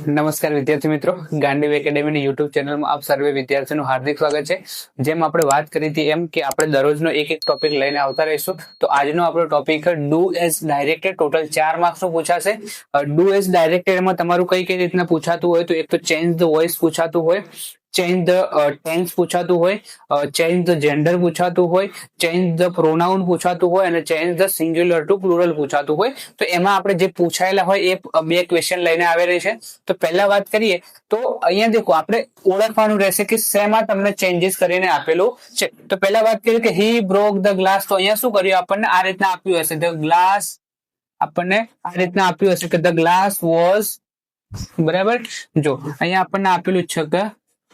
નમસ્કાર વિદ્યાર્થી મિત્રો, ગાંડીવ એકેડેમીની યુટ્યુબ ચેનલમાં આપ સર્વે વિદ્યાર્થીઓનું હાર્દિક સ્વાગત છે। જેમ આપણે વાત કરી હતી એમ કે આપણે દરરોજનો એક ટોપિક લઈને આવતા રહીશું। તો આજનો આપણો topic do as directed, total 4 માર્ક્સનું પૂછાશે। ડુ એઝ ડાયરેક્ટેડમાં તમારું કઈ રીતના પૂછાતું હોય તો એક તો ચેન્જ ધ વોઇસ પૂછાતું હોય, ચેન્જ ધ ટેન્સ પૂછાતું હોય, ચેન્જ ધ જેન્ડર પૂછાતું હોય, ચેન્જ ધ પ્રોનાઉન પૂછાતું હોય અને change the singular to plural પૂછાતું હોય। તો એમાં આપણે જે પૂછાયેલા હોય એ બે ક્વેશ્ચન લઈને આવેલી છે। તો પહેલા વાત કરીએ તો અહીંયા દેખો આપણે ઓળખવાનું રહેશે કે શેમાં તમને ચેન્જીસ કરીને આપેલું છે। તો પહેલા વાત કરીએ કે હી બ્રોક ધ ગ્લાસ, તો અહીંયા શું કર્યું, આપણને આ રીતના આપ્યું હશે ધ ગ્લાસ, આપણને આ રીતના આપ્યું હશે કે ધ ગ્લાસ વોઝ, બરાબર। જો અહીંયા આપણને આપેલું છે કે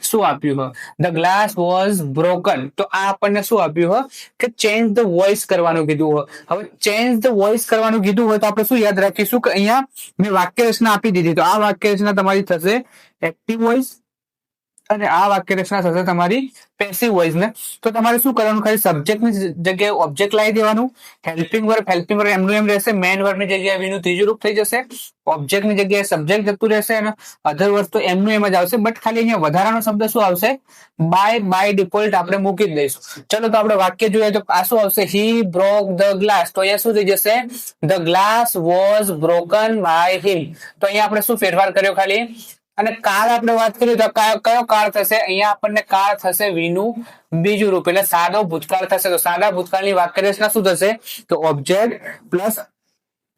શું આપ્યું હોય, ધ ગ્લાસ વોઝ બ્રોકન, તો આ આપણને શું આપ્યું હોય કે ચેન્જ ધ વોઇસ કરવાનું કીધું હોય। હવે ચેન્જ ધ વોઇસ કરવાનું કીધું હોય તો આપણે શું યાદ રાખીશું કે અહીંયા મેં વાક્ય રચના આપી દીધી, તો આ વાક્ય રચના તમારી થશે એક્ટિવ વોઇસ અને આ વાક્ય રચના થશે તમારી પેસિવ વોઇસ ને। તો તમારે શું કરવાનું, ખાલી સબ્જેક્ટની જગ્યાએ ઓબ્જેક્ટ લાવી દેવાનું, હેલ્પિંગ વર્બ એમનું એમ રહેશે, મેઇન વર્બની જગ્યાએ વીનું ત્રીજું રૂપ થઈ જશે, ઓબ્જેક્ટની જગ્યાએ સબ્જેક્ટ જતું રહેશે અને અધર વર્બ તો એમનું એમ જ આવશે, બટ ખાલી અહીંયા વધારાનો શબ્દ શું આવશે, બાય ડિફોલ્ટ આપણે મૂકી જ દઈશું। ચલો તો આપણે વાક્ય જોઈએ તો આ શું આવશે, હી બ્રોક ધ ગ્લાસ, તો અહીંયા શું થઈ જશે, the glass was broken by him. તો અહીંયા આપણે શું ફેરફાર કર્યો ખાલી, અને કાળ આપણે વાત કરીએ તો કયો કાળ થશે, અહીંયા આપણને કાળ થશે વીનું બીજું રૂપ, એટલે સાદો ભૂતકાળ થશે। તો સાદા ભૂતકાળની વાક્ય રચના શું થશે, તો object plus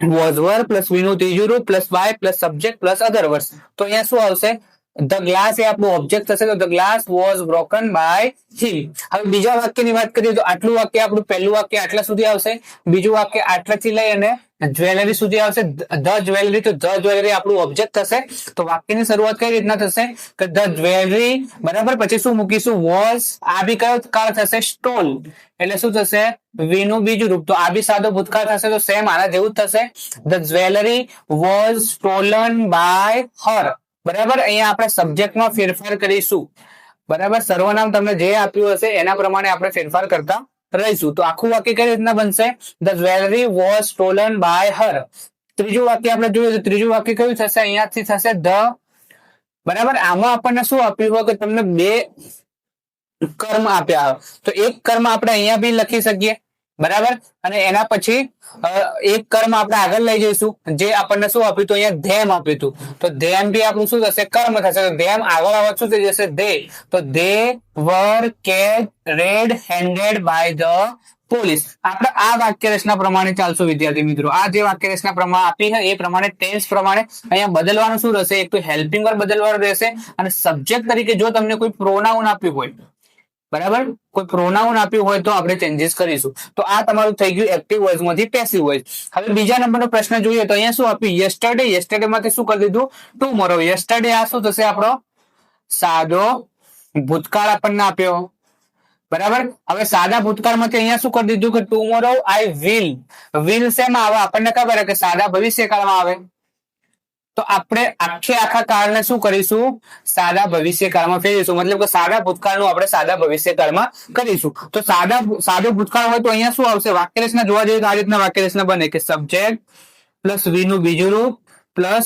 was verb plus વીનું ત્રીજું રૂપ plus by plus subject plus other verbs. તો અહીંયા શું આવશે, ધ ગ્લાસ એ આપણું ઓબ્જેક્ટ થશે, તો the glass was broken by him. હવે બીજા વાક્યની વાત કરીએ તો આટલું વાક્ય આપણું પહેલું વાક્ય આટલા સુધી આવશે, બીજું વાક્ય આટલાથી લઈ અને જ્વેલરી સુધી આવશે, ધ જ્વેલરી, તો ધ જ્વેલરી આપણું ઓબ્જેક્ટ થશે। તો વાક્યની શરૂઆત કઈ રીતના થશે કે ધ જ્વેલરી, બરાબર, પછી શું મૂકીશું, વોઝ, આ બી કયો કાળ થશે, સ્ટોલ, એટલે શું થશે, વીનું બીજું રૂપ, તો આ બી સાદો ભૂતકાળ થશે, તો સેમ આના જેવું જ થશે, the jewellery was stolen by her, બરાબર। અહીંયા આપણે સબ્જેક્ટમાં ફેરફાર કરીશું, બરાબર, સર્વનામ તમને જે આપ્યું હશે એના પ્રમાણે આપણે ફેરફાર કરતા રહીશું। તો આખું વાક્ય કઈ રીતના બનશે, the jewellery was stolen by her. ત્રીજું વાક્ય આપણે જોઈએ તો ત્રીજું વાક્ય કયું થશે, અહીંયાથી થશે ધ, બરાબર। આમાં આપણને શું આપ્યું હોય કે તમને બે કર્મ આપ્યા હોય, તો એક કર્મ આપણે અહીંયા બી લખી શકીએ, બરાબર, અને એના પછી એક કર્મ આપણે આગળ લઈ જઈશું, જે આપણને શું આપ્યું, તો અહીંયા ધેમ આપ્યું હતું, તો ધેમ બી આપણું શું થશે, કર્મ થશે, તો ધેમ આગળ આવત શું થઈ જશે, દે, તો they were caught red handed by the police. આપણે આ વાક્ય રચના પ્રમાણે ચાલશું વિદ્યાર્થી મિત્રો। આ જે વાક્ય રચના પ્રમાણે આપી છે એ પ્રમાણે ટેન્સ પ્રમાણે અહીંયા બદલવાનું શું રહેશે, એક તો હેલ્પિંગ વર્બ બદલવાનું રહેશે અને સબ્જેક્ટ તરીકે જો તમને કોઈ પ્રોનાઉન આપ્યું હોય, બરાબર, કોઈ પ્રોનાઉન આપ્યું હોય તો આપણે ચેન્જીસ કરીશું। તો આ તમારું થઈ ગયું એક્ટિવ વોઇસ માંથી પેસિવ વોઇસ। હવે બીજા નંબરનો પ્રશ્ન જોઈએ તો અહીંયા શું આપ્યું, યસ્ટરડે, યસ્ટરડે માંથી શું કરી દીધું, ટુમોરો, યસ્ટરડે આ શું થશે, આપણો સાદો ભૂતકાળ આપણને આપ્યો, બરાબર। હવે સાદા ભૂતકાળમાંથી અહીંયા શું કરી દીધું કે ટુમોરો આઈ વિલ શેમાં આવે, આપણને ખબર કે સાદા ભવિષ્યકાળમાં આવે, તો આપણે આખા કાળને શું કરીશું, સાદા ભવિષ્યકાળમાં ફેરવીશું, મતલબ કે સાદા ભૂતકાળનું આપણે સાદા ભવિષ્યકાળમાં કરીશું। તો સાદો ભૂતકાળ હોય તો અહીંયા શું આવશે, વાક્ય રચના જોવા જઈએ તો આ રીતના વાક્ય રચના બને કે સબ્જેક્ટ પ્લસ વીનું બીજું રૂપ પ્લસ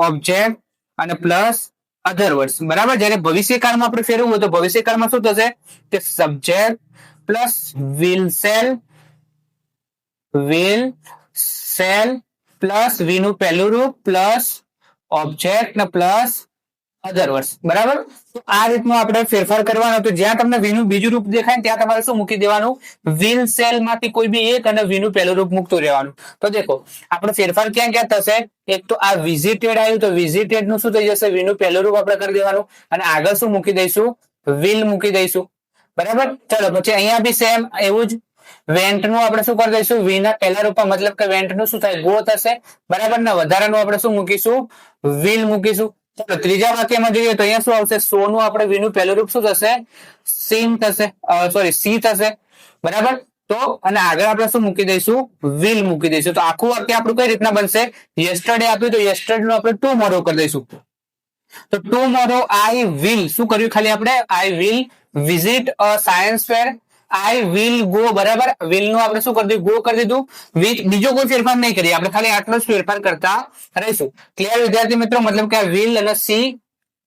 ઓબ્જેક્ટ અને પ્લસ અધર વર્ડ્સ, બરાબર। જ્યારે ભવિષ્યકાળમાં આપણે ફેરવવું હોય તો ભવિષ્યકાળમાં શું થશે કે subject plus will sell plus વીનું પહેલું રૂપ પ્લસ ઓબ્જેક્ટ ને પ્લસ અધર વર્ડ્સ, બરાબર। તો આ રીતનું આપણે ફેરફાર કરવાનો, તો જ્યાં તમને વીનું બીજું રૂપ દેખાય ને ત્યાં તમારે શું મૂકી દેવાનું, વિલ સેલ માંથી કોઈ બી એક અને વીનું પહેલું રૂપ મૂકતું રહેવાનું। તો દેખો આપણે ફેરફાર ક્યાં ક્યાં થશે, એક તો આ વિઝિટેડ આવ્યું તો વિઝિટેડ નું શું થઈ જશે, વીનું પહેલું રૂપ આપણે કરી દેવાનું અને આગળ શું મૂકી દઈશું, વિલ મૂકી દઈશું, બરાબર। ચલો પછી અહીંયા બી સેમ એવું જ વેન્ટ નું આપણે શું કરી દઈશું, વીના પહેલા રૂપમાં, મતલબ કે વેન્ટ નું શું થાય, ગો થશે, બરાબર, ને વધારાનું આપણે શું મૂકીશું, વિલ મૂકીશું। ચલો ત્રીજા વાક્યમાં જોઈએ તો અહીંયા શું આવશે, સો નું આપણે વીનું પહેલું રૂપ શું થશે, સીન થશે, સોરી સી થશે, બરાબર। તો અને આગળ આપણે શું મૂકી દઈશું, વિલ મૂકી દઈશું। તો આખું વાક્ય આપણું કઈ રીતના બનશે, યસ્ટરડે આપ્યું તો યસ્ટરડે નું આપણે ટુમોરો કરી દઈશું, તો ટુમોરો આઈ વિલ, શું કર્યું ખાલી આપણે, I will visit a science fair I will go, બરાબર. વિલ નું આપણે શું કરી દીધું, ગો કરી દીધું. વિથ બીજો કોઈ ફેરફાર નહીં કરીએ આપણે, ખાલી આટલો જ ફેરફાર કરતા રહીશું. ક્લિયર વિદ્યાર્થી મિત્રો? મતલબ કે વિલ અને સી,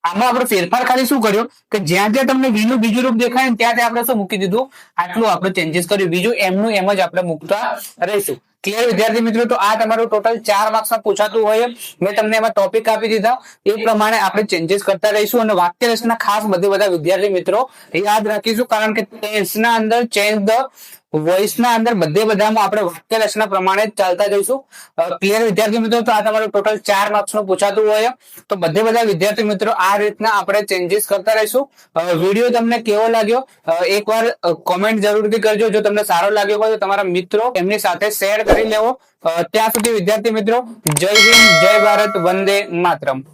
આમાં આપણે ફેરફાર ખાલી શું કર્યો કે જ્યાં જ્યાં તમને વી નું બીજું રૂપ દેખાય ને ત્યાં આપણે શું મૂકી દીધું, આટલું આપણે ચેન્જીસ કર્યું. બીજું એમનું એમ જ આપણે મૂકતા રહીશું. ક્લિયર વિદ્યાર્થી મિત્રો? તો આ તમારું ટોટલ 4 માર્ક્સમાં પૂછાતું હોય, મેં તમને એમાં ટોપિક આપી દીધા, એ પ્રમાણે આપણે ચેન્જીસ કરતા રહીશું. અને વાક્ય રચના ખાસ બધા વિદ્યાર્થી મિત્રો યાદ રાખીશું, કારણ કે ટેન્સના અંદર ચેન્જ ધ વોઇસના અંદર બધામાં આપણે વાક્ય રચના પ્રમાણે જ ચાલતા જઈશું. ક્લિયર વિદ્યાર્થી મિત્રો? તો આ તમારું ટોટલ 4 માર્ક્સનું પૂછાતું હોય, તો બધા વિદ્યાર્થી મિત્રો આ રીતના આપણે ચેન્જીસ કરતા રહીશું. વિડીયો તમને કેવો લાગ્યો એકવાર કોમેન્ટ જરૂરથી કરજો. જો તમને સારો લાગ્યો હોય તો તમારા મિત્રો એમની સાથે શેર કરી લેવો. ત્યાં સુધી વિદ્યાર્થી મિત્રો, જય હિન્દ, જય ભારત, વંદે માતરમ.